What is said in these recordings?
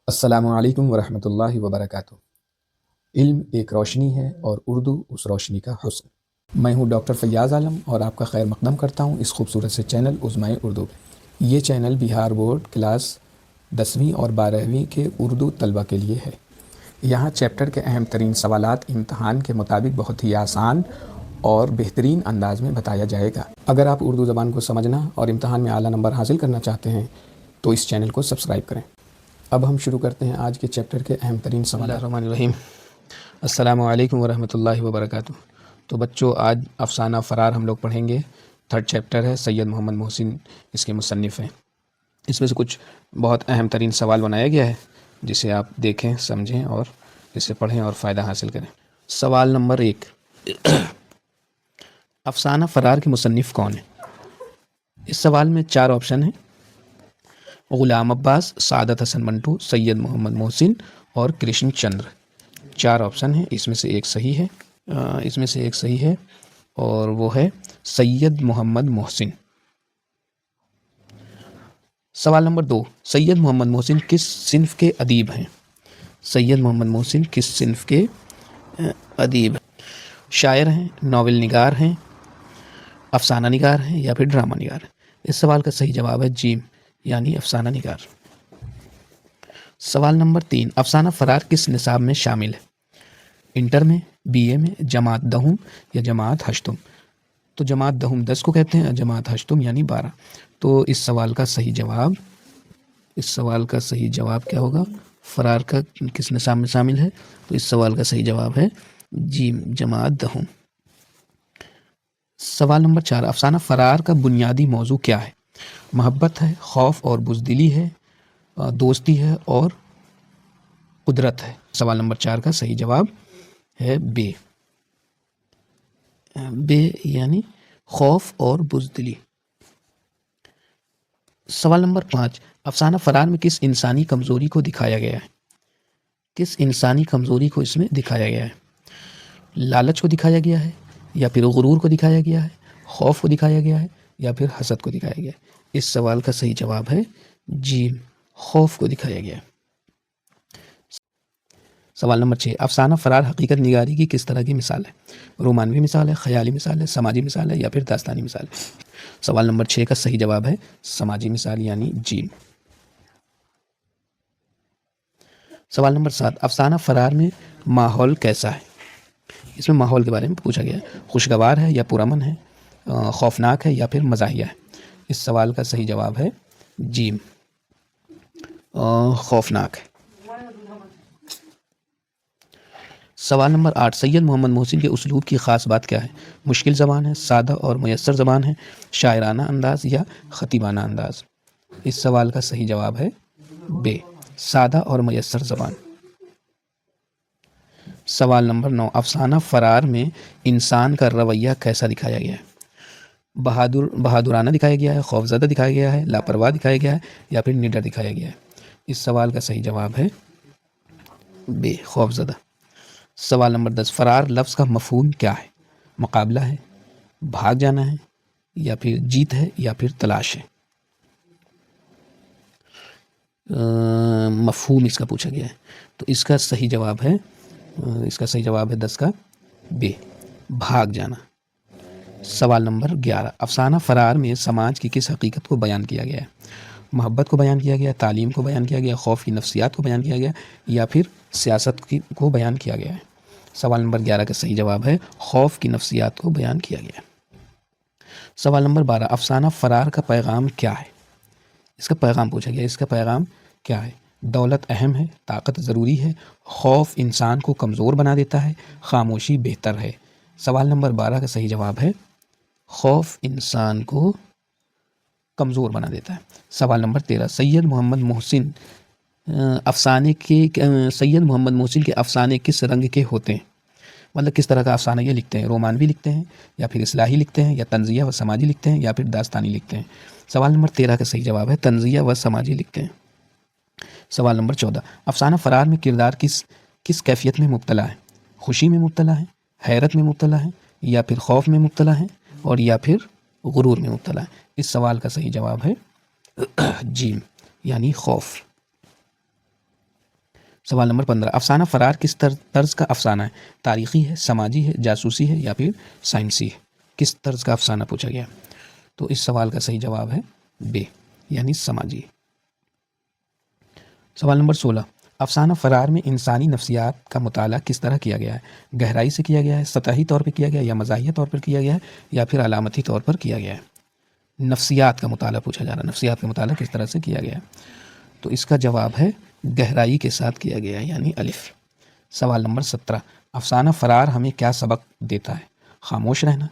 السلام علیکم ورحمۃ اللہ وبرکاتہ۔ علم ایک روشنی ہے اور اردو اس روشنی کا حسن۔ میں ہوں ڈاکٹر فیاض عالم اور آپ کا خیر مقدم کرتا ہوں اس خوبصورت سے چینل عظمائے اردو پہ۔ یہ چینل بہار بورڈ کلاس 10ویں اور 12ویں کے اردو طلبہ کے لیے ہے۔ یہاں چیپٹر کے اہم ترین سوالات امتحان کے مطابق بہت ہی آسان اور بہترین انداز میں بتایا جائے گا۔ اگر آپ اردو زبان کو سمجھنا اور امتحان میں اعلیٰ نمبر حاصل کرنا چاہتے ہیں تو اس چینل کو سبسکرائب کریں۔ اب ہم شروع کرتے ہیں آج کے چیپٹر کے اہم ترین سوالات۔ الرحمن الرحیم۔ السلام علیکم ورحمۃ اللہ وبرکاتہ۔ تو بچوں، آج افسانہ فرار ہم لوگ پڑھیں گے۔ 3rd چیپٹر ہے، سید محمد محسن اس کے مصنف ہیں۔ اس میں سے کچھ بہت اہم ترین سوال بنایا گیا ہے جسے آپ دیکھیں، سمجھیں اور اسے پڑھیں اور فائدہ حاصل کریں۔ سوال نمبر 1، افسانہ فرار کے مصنف کون ہیں؟ اس سوال میں 4 آپشن ہیں: غلام عباس، سعادت حسن منٹو، سید محمد محسن اور کرشن چندر۔ 4 آپشن ہیں، اس میں سے ایک صحیح ہے اور وہ ہے سید محمد محسن۔ سوال نمبر 2، سید محمد محسن کس صنف کے ادیب ہیں؟ سید محمد محسن کس صنف کے ادیب ہیں؟ شاعر ہیں، ناول نگار ہیں، افسانہ نگار ہیں یا پھر ڈرامہ نگار ہیں؟ اس سوال کا صحیح جواب ہے جیم، یعنی افسانہ نگار۔ سوال نمبر 3، افسانہ فرار کس نصاب میں شامل ہے؟ انٹر میں، بی اے میں، جماعت دہم یا جماعت ہشتم؟ تو جماعت دہم 10 کو کہتے ہیں اور جماعت ہشتم یعنی 12۔ تو اس سوال کا صحیح جواب کیا ہوگا؟ فرار کا کس نصاب میں شامل ہے؟ تو اس سوال کا صحیح جواب ہے جیم، جماعت دہم۔ سوال نمبر 4، افسانہ فرار کا بنیادی موضوع کیا ہے؟ محبت ہے، خوف اور بزدلی ہے، دوستی ہے اور قدرت ہے؟ سوال نمبر 4 کا صحیح جواب ہے بے یعنی خوف اور بزدلی۔ سوال نمبر 5، افسانہ فرار میں کس انسانی کمزوری کو دکھایا گیا ہے؟ کس انسانی کمزوری کو اس میں دکھایا گیا ہے؟ لالچ کو دکھایا گیا ہے یا پھر غرور کو دکھایا گیا ہے، خوف کو دکھایا گیا ہے یا پھر حسد کو دکھایا گیا ہے؟ اس سوال کا صحیح جواب ہے جیم، خوف کو دکھایا گیا ہے۔ سوال نمبر 6، افسانہ فرار حقیقت نگاری کی کس طرح کی مثال ہے؟ رومانوی مثال ہے، خیالی مثال ہے، سماجی مثال ہے یا پھر داستانی مثال ہے؟ سوال نمبر 6 کا صحیح جواب ہے سماجی مثال یعنی جیم۔ سوال نمبر 7، افسانہ فرار میں ماحول کیسا ہے؟ اس میں ماحول کے بارے میں پوچھا گیا ہے۔ خوشگوار ہے یا پرامن ہے، خوفناک ہے یا پھر مزاحیہ ہے؟ اس سوال کا صحیح جواب ہے جیم، خوفناک ہے۔ سوال نمبر 8، سید محمد محسن کے اسلوب کی خاص بات کیا ہے؟ مشکل زبان ہے، سادہ اور میسر زبان ہے، شاعرانہ انداز یا خطیبانہ انداز؟ اس سوال کا صحیح جواب ہے بے، سادہ اور میسر زبان۔ سوال نمبر 9، افسانہ فرار میں انسان کا رویہ کیسا دکھایا گیا ہے؟ بہادرانہ دکھایا گیا ہے، خوفزدہ دکھایا گیا ہے، لاپرواہ دکھایا گیا ہے یا پھر نڈر دکھایا گیا ہے؟ اس سوال کا صحیح جواب ہے بے، خوفزدہ۔ سوال نمبر 10، فرار لفظ کا مفہوم کیا ہے؟ مقابلہ ہے، بھاگ جانا ہے یا پھر جیت ہے یا پھر تلاش ہے؟ مفہوم اس کا پوچھا گیا ہے تو اس کا صحیح جواب ہے 10 کا بے، بھاگ جانا۔ سوال نمبر 11، افسانہ فرار میں سماج کی کس حقیقت کو بیان کیا گیا ہے؟ محبت کو بیان کیا گیا، تعلیم کو بیان کیا گیا، خوف کی نفسیات کو بیان کیا گیا یا پھر سیاست کو بیان کیا گیا ہے؟ سوال نمبر 11 کا صحیح جواب ہے خوف کی نفسیات کو بیان کیا گیا۔ سوال نمبر 12، افسانہ فرار کا پیغام کیا ہے؟ اس کا پیغام پوچھا گیا، اس کا پیغام کیا ہے؟ دولت اہم ہے، طاقت ضروری ہے، خوف انسان کو کمزور بنا دیتا ہے، خاموشی بہتر ہے؟ سوال نمبر 12 کا صحیح جواب ہے خوف انسان کو کمزور بنا دیتا ہے۔ سوال نمبر 13، سید محمد محسن کے افسانے کس رنگ کے ہوتے ہیں؟ مطلب کس طرح کا افسانہ یہ لکھتے ہیں؟ رومانوی لکھتے ہیں یا پھر اصلاحی لکھتے ہیں یا طنزیہ و سماجی لکھتے ہیں یا پھر داستانی لکھتے ہیں؟ سوال نمبر 13 کا صحیح جواب ہے طنزیہ و سماجی لکھتے ہیں۔ سوال نمبر 14، افسانہ فرار میں کردار کس کیفیت میں مبتلا ہے؟ خوشی میں مبتلا ہے، حیرت میں مبتلا ہے یا پھر خوف میں مبتلا ہے اور یا پھر غرور میں مبتلا ہے؟ اس سوال کا صحیح جواب ہے جیم، یعنی خوف۔ سوال نمبر 15، افسانہ فرار کس طرز کا افسانہ ہے؟ تاریخی ہے، سماجی ہے، جاسوسی ہے یا پھر سائنسی ہے؟ کس طرز کا افسانہ پوچھا گیا، تو اس سوال کا صحیح جواب ہے بے، یعنی سماجی۔ سوال نمبر 16، افسانہ فرار میں انسانی نفسیات کا مطالعہ کس طرح کیا گیا ہے؟ گہرائی سے کیا گیا ہے، سطحی طور پر کیا گیا ہے، یا مزاحیہ طور پر کیا گیا ہے، یا پھر علامتی طور پر کیا گیا ہے؟ نفسیات کا مطالعہ پوچھا جا رہا ہے، نفسیات کا مطالعہ کس طرح سے کیا گیا ہے؟ تو اس کا جواب ہے گہرائی کے ساتھ کیا گیا ہے، یعنی الف۔ سوال نمبر 17، افسانہ فرار ہمیں کیا سبق دیتا ہے؟ خاموش رہنا،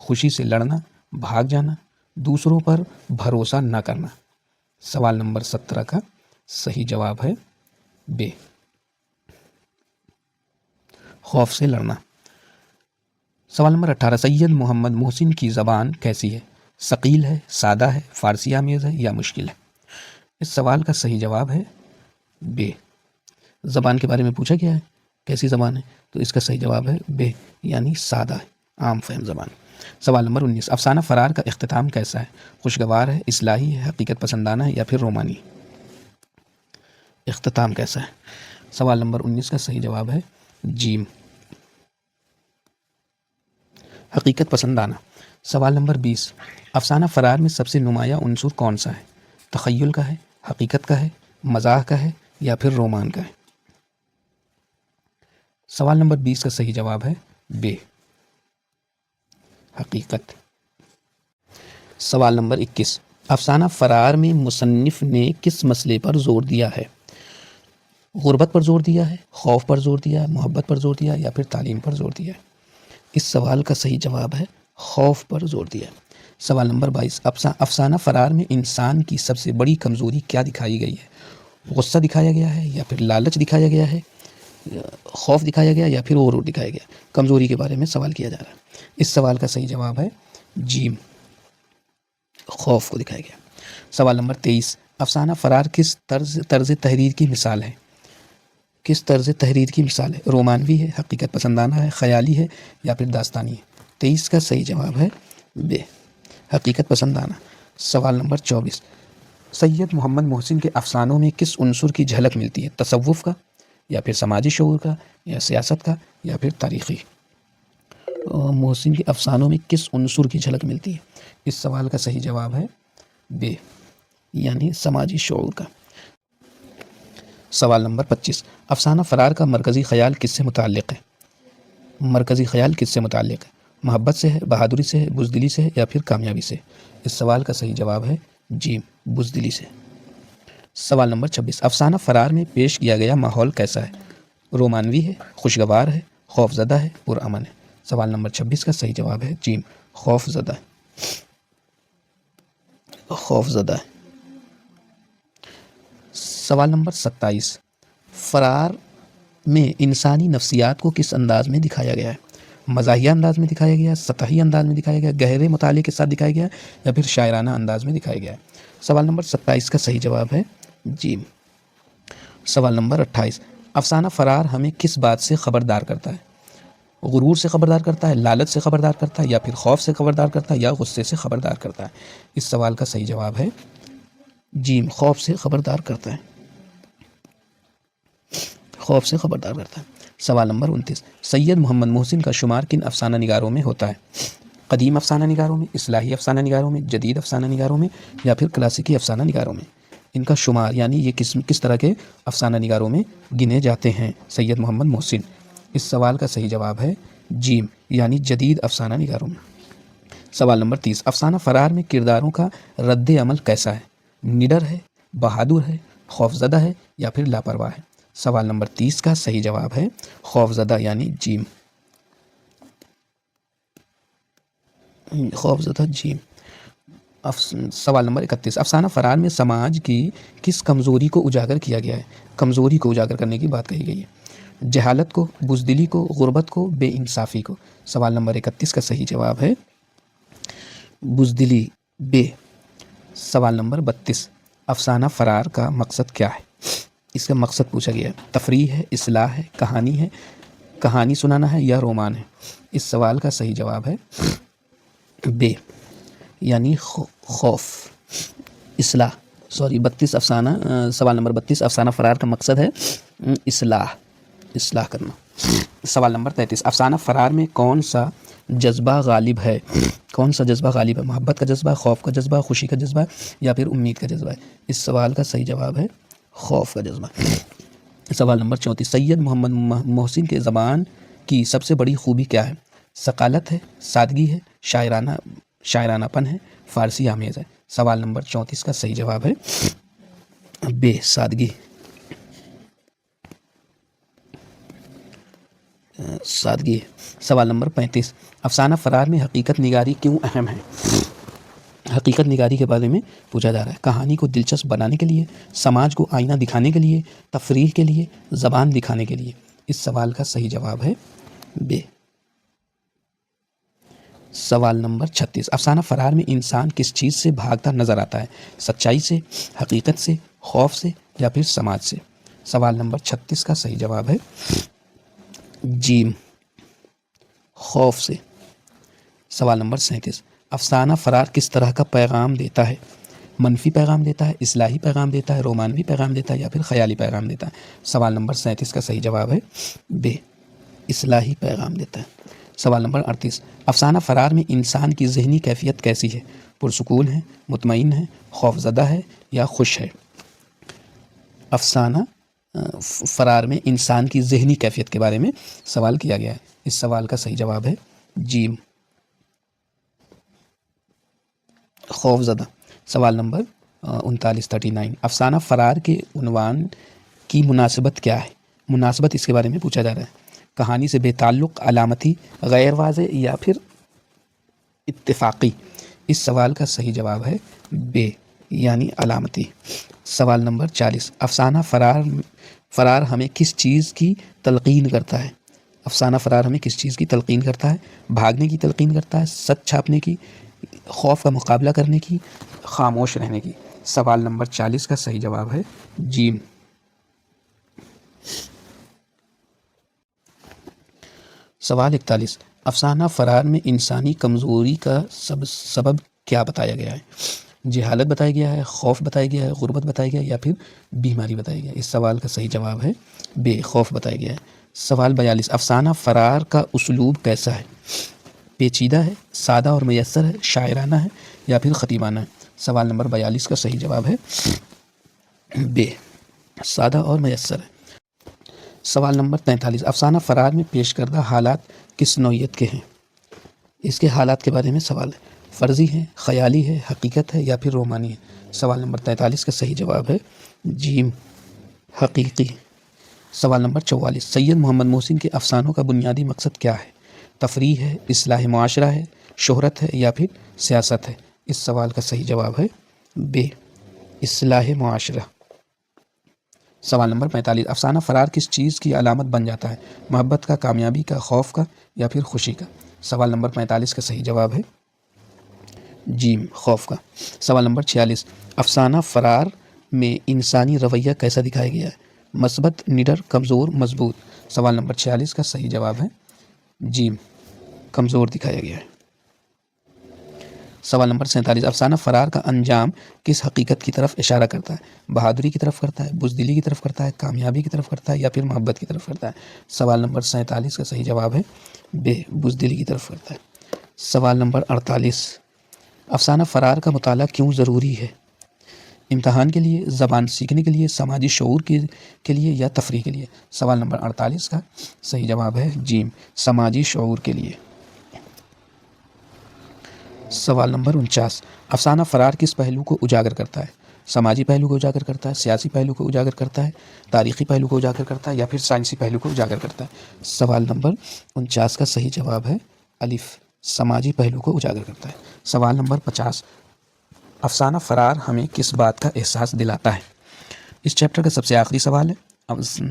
خوشی سے لڑنا، بھاگ جانا، دوسروں پر بھروسہ نہ کرنا۔ سوال نمبر 17 کا صحیح جواب ہے بے، خوف سے لڑنا۔ سوال نمبر 18، سید محمد محسن کی زبان کیسی ہے؟ ثقیل ہے، سادہ ہے، فارسی آمیز ہے یا مشکل ہے؟ اس سوال کا صحیح جواب ہے بے۔ زبان کے بارے میں پوچھا گیا ہے کیسی زبان ہے، تو اس کا صحیح جواب ہے بے، یعنی سادہ ہے، عام فہم زبان۔ سوال نمبر 19، افسانہ فرار کا اختتام کیسا ہے؟ خوشگوار ہے، اصلاحی ہے، حقیقت پسندانہ ہے یا پھر رومانی؟ اختتام کیسا ہے؟ سوال نمبر 19 کا صحیح جواب ہے جیم، حقیقت پسندانہ۔ سوال نمبر 20، افسانہ فرار میں سب سے نمایاں عنصر کون سا ہے؟ تخیل کا ہے، حقیقت کا ہے، مزاح کا ہے یا پھر رومان کا ہے؟ سوال نمبر 20 کا صحیح جواب ہے بے، حقیقت۔ سوال نمبر 21، افسانہ فرار میں مصنف نے کس مسئلے پر زور دیا ہے؟ غربت پر زور دیا ہے، خوف پر زور دیا ہے، محبت پر زور دیا ہے یا پھر تعلیم پر زور دیا ہے؟ اس سوال کا صحیح جواب ہے خوف پر زور دیا ہے۔ سوال نمبر 22، افسانہ فرار میں انسان کی سب سے بڑی کمزوری کیا دکھائی گئی ہے؟ غصہ دکھایا گیا ہے یا پھر لالچ دکھایا گیا ہے، خوف دکھایا گیا یا پھر غرور دکھایا گیا؟ کمزوری کے بارے میں سوال کیا جا رہا ہے۔ اس سوال کا صحیح جواب ہے جیم، خوف کو دکھایا گیا۔ سوال نمبر 23، افسانہ فرار کس طرز تحریر کی مثال ہے؟ کس طرز تحریر کی مثال ہے؟ رومانوی ہے، حقیقت پسندانہ ہے، خیالی ہے یا پھر داستانی ہے؟ 23 کا صحیح جواب ہے بے، حقیقت پسندانہ۔ سوال نمبر 24، سید محمد محسن کے افسانوں میں کس عنصر کی جھلک ملتی ہے؟ تصوف کا یا پھر سماجی شعور کا یا سیاست کا یا پھر تاریخی؟ محسن کے افسانوں میں کس عنصر کی جھلک ملتی ہے؟ اس سوال کا صحیح جواب ہے بے، یعنی سماجی شعور کا۔ سوال نمبر 25، افسانہ فرار کا مرکزی خیال کس سے متعلق ہے؟ مرکزی خیال کس سے متعلق ہے؟ محبت سے ہے، بہادری سے ہے، بزدلی سے ہے یا پھر کامیابی سے؟ اس سوال کا صحیح جواب ہے جیم، بزدلی سے۔ سوال نمبر 26، افسانہ فرار میں پیش کیا گیا ماحول کیسا ہے؟ رومانوی ہے، خوشگوار ہے، خوف زدہ ہے، پرامن ہے؟ سوال نمبر 26 کا صحیح جواب ہے جیم، خوف زدہ ہے، خوف زدہ ہے۔ سوال نمبر 27، فرار میں انسانی نفسیات کو کس انداز میں دکھایا گیا ہے؟ مزاحیہ انداز میں دکھایا گیا، سطحی انداز میں دکھایا گیا، گہرے مطالعے کے ساتھ دکھایا گیا یا پھر شاعرانہ انداز میں دکھایا گیا ہے؟ سوال نمبر 27 کا صحیح جواب ہے جیم۔ سوال نمبر 28، افسانہ فرار ہمیں کس بات سے خبردار کرتا ہے؟ غرور سے خبردار کرتا ہے، لالچ سے خبردار کرتا ہے یا پھر خوف سے خبردار کرتا ہے یا غصے سے خبردار کرتا ہے؟ اس سوال کا صحیح جواب ہے جیم، خوف سے خبردار کرتا ہے، خوف سے خبردار کرتا ہے۔ سوال نمبر 29، سید محمد محسن کا شمار کن افسانہ نگاروں میں ہوتا ہے؟ قدیم افسانہ نگاروں میں، اصلاحی افسانہ نگاروں میں، جدید افسانہ نگاروں میں یا پھر کلاسیکی افسانہ نگاروں میں؟ ان کا شمار یعنی یہ کس طرح کے افسانہ نگاروں میں گنے جاتے ہیں سید محمد محسن؟ اس سوال کا صحیح جواب ہے جیم، یعنی جدید افسانہ نگاروں میں۔ سوال نمبر 30، افسانہ فرار میں کرداروں کا رد عمل کیسا ہے؟ نڈر ہے، بہادر ہے، خوف زدہ ہے یا پھر لاپرواہ ہے؟ سوال نمبر 30 کا صحیح جواب ہے خوف زدہ، یعنی جیم، خوف زدہ جیم۔ سوال نمبر 31، افسانہ فرار میں سماج کی کس کمزوری کو اجاگر کیا گیا ہے؟ کمزوری کو اجاگر کرنے کی بات کہی گئی ہے، جہالت کو، بزدلی کو، غربت کو، بے انصافی کو؟ سوال نمبر 31 کا صحیح جواب ہے بزدلی، بے۔ سوال نمبر 32، افسانہ فرار کا مقصد کیا ہے؟ اس کا مقصد پوچھا گیا ہے، تفریح ہے، اصلاح ہے، کہانی ہے، کہانی سنانا ہے یا رومان ہے؟ اس سوال کا صحیح جواب ہے بے، یعنی خوف، اصلاح، افسانہ سوال نمبر 32 افسانہ فرار کا مقصد ہے اصلاح کرنا۔ سوال نمبر 33 افسانہ فرار میں کون سا جذبہ غالب ہے؟ محبت کا جذبہ، خوف کا جذبہ، خوشی کا جذبہ یا پھر امید کا جذبہ ہے؟ اس سوال کا صحیح جواب ہے خوف کا جذبہ۔ سوال نمبر 34 سید محمد محسن کے زبان کی سب سے بڑی خوبی کیا ہے؟ ثقالت ہے، سادگی ہے، شاعرانہ پن ہے، فارسی آمیز ہے؟ سوال نمبر 34 کا صحیح جواب ہے بے، سادگی۔ سوال نمبر 35 افسانہ فرار میں حقیقت نگاری کیوں اہم ہے؟ حقیقت نگاری کے بارے میں پوچھا جا رہا ہے۔ کہانی کو دلچسپ بنانے کے لیے، سماج کو آئینہ دکھانے کے لیے، تفریح کے لیے، زبان دکھانے کے لیے؟ اس سوال کا صحیح جواب ہے بے۔ سوال نمبر 36 افسانہ فرار میں انسان کس چیز سے بھاگتا نظر آتا ہے؟ سچائی سے، حقیقت سے، خوف سے یا پھر سماج سے؟ سوال نمبر 36 کا صحیح جواب ہے جیم، خوف سے۔ سوال نمبر 37 افسانہ فرار کس طرح کا پیغام دیتا ہے؟ منفی پیغام دیتا ہے، اصلاحی پیغام دیتا ہے، رومانوی پیغام دیتا ہے یا پھر خیالی پیغام دیتا ہے؟ سوال نمبر 37 کا صحیح جواب ہے بے، اصلاحی پیغام دیتا ہے۔ سوال نمبر 38 افسانہ فرار میں انسان کی ذہنی کیفیت کیسی ہے؟ پرسکون ہے، مطمئن ہے، خوف زدہ ہے یا خوش ہے؟ افسانہ فرار میں انسان کی ذہنی کیفیت کے بارے میں سوال کیا گیا ہے۔ اس سوال کا صحیح جواب ہے جیم، خوف زدہ۔ سوال نمبر 39 افسانہ فرار کے عنوان کی مناسبت کیا ہے؟ مناسبت اس کے بارے میں پوچھا جا رہا ہے۔ کہانی سے بے تعلق، علامتی، غیر واضح یا پھر اتفاقی؟ اس سوال کا صحیح جواب ہے بے، یعنی علامتی۔ سوال نمبر 40 افسانہ فرار ہمیں کس چیز کی تلقین کرتا ہے؟ افسانہ فرار ہمیں کس چیز کی تلقین کرتا ہے؟ بھاگنے کی تلقین کرتا ہے، سچ چھاپنے کی، خوف کا مقابلہ کرنے کی، خاموش رہنے کی؟ سوال نمبر 40 کا صحیح جواب ہے جیم۔ سوال 41 افسانہ فرار میں انسانی کمزوری کا سبب کیا بتایا گیا ہے؟ جہالت بتایا گیا ہے، خوف بتایا گیا ہے، غربت بتایا گیا ہے یا پھر بیماری بتایا گیا ہے؟ اس سوال کا صحیح جواب ہے بے، خوف بتایا گیا ہے۔ سوال 42 افسانہ فرار کا اسلوب کیسا ہے؟ پیچیدہ ہے، سادہ اور میسر ہے، شاعرانہ ہے یا پھر خطیبانہ ہے؟ سوال نمبر 42 کا صحیح جواب ہے بے، سادہ اور میسر ہے۔ سوال نمبر 43 افسانہ فرار میں پیش کردہ حالات کس نوعیت کے ہیں؟ اس کے حالات کے بارے میں سوال ہے۔ فرضی ہے، خیالی ہے، حقیقت ہے یا پھر رومانی ہے؟ سوال نمبر 43 کا صحیح جواب ہے جیم، حقیقی۔ سوال نمبر 44 سید محمد محسن کے افسانوں کا بنیادی مقصد کیا ہے؟ تفریح ہے، اصلاح معاشرہ ہے، شہرت ہے یا پھر سیاست ہے؟ اس سوال کا صحیح جواب ہے بے، اصلاح معاشرہ۔ سوال نمبر 45 افسانہ فرار کس چیز کی علامت بن جاتا ہے؟ محبت کا، کامیابی کا، خوف کا یا پھر خوشی کا؟ سوال نمبر 45 کا صحیح جواب ہے جیم، خوف کا۔ سوال نمبر 46 افسانہ فرار میں انسانی رویہ کیسا دکھایا گیا ہے؟ مثبت، نڈر، کمزور، مضبوط؟ سوال نمبر 46 کا صحیح جواب ہے جیم، کمزور دکھایا گیا ہے۔ سوال نمبر 47 افسانہ فرار کا انجام کس حقیقت کی طرف اشارہ کرتا ہے؟ بہادری کی طرف کرتا ہے، بزدلی کی طرف کرتا ہے، کامیابی کی طرف کرتا ہے یا پھر محبت کی طرف کرتا ہے؟ سوال نمبر 47 کا صحیح جواب ہے بے، بزدلی کی طرف کرتا ہے۔ سوال نمبر 48 افسانہ فرار کا مطالعہ کیوں ضروری ہے؟ امتحان کے لیے، زبان سیکھنے کے لیے، سماجی شعور کے لیے یا تفریح کے لیے؟ سوال نمبر 48 کا صحیح جواب ہے جیم، سماجی شعور کے لیے۔ سوال نمبر 49 افسانہ فرار کس پہلو کو اجاگر کرتا ہے؟ سماجی پہلو کو اجاگر کرتا ہے، سیاسی پہلو کو اجاگر کرتا ہے، تاریخی پہلو کو اجاگر کرتا ہے یا پھر سائنسی پہلو کو اجاگر کرتا ہے؟ سوال نمبر 49 کا صحیح جواب ہے الف، سماجی پہلو کو اجاگر کرتا ہے۔ سوال نمبر 50 افسانہ فرار ہمیں کس بات کا احساس دلاتا ہے؟ اس چیپٹر کا سب سے آخری سوال ہے،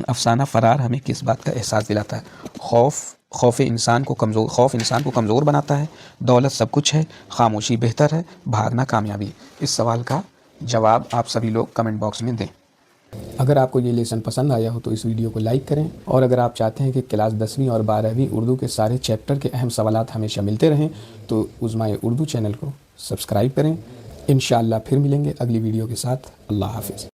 افسانہ فرار ہمیں کس بات کا احساس دلاتا ہے؟ خوف انسان کو کمزور بناتا ہے، دولت سب کچھ ہے، خاموشی بہتر ہے، بھاگنا کامیابی؟ اس سوال کا جواب آپ سبھی لوگ کمنٹ باکس میں دیں۔ اگر آپ کو یہ لیسن پسند آیا ہو تو اس ویڈیو کو لائک کریں، اور اگر آپ چاہتے ہیں کہ کلاس 10ویں اور 12ویں اردو کے سارے چیپٹر کے اہم سوالات ہمیشہ ملتے رہیں تو عظمائے اردو چینل کو سبسکرائب کریں۔ انشاءاللہ پھر ملیں گے اگلی ویڈیو کے ساتھ. اللہ حافظ.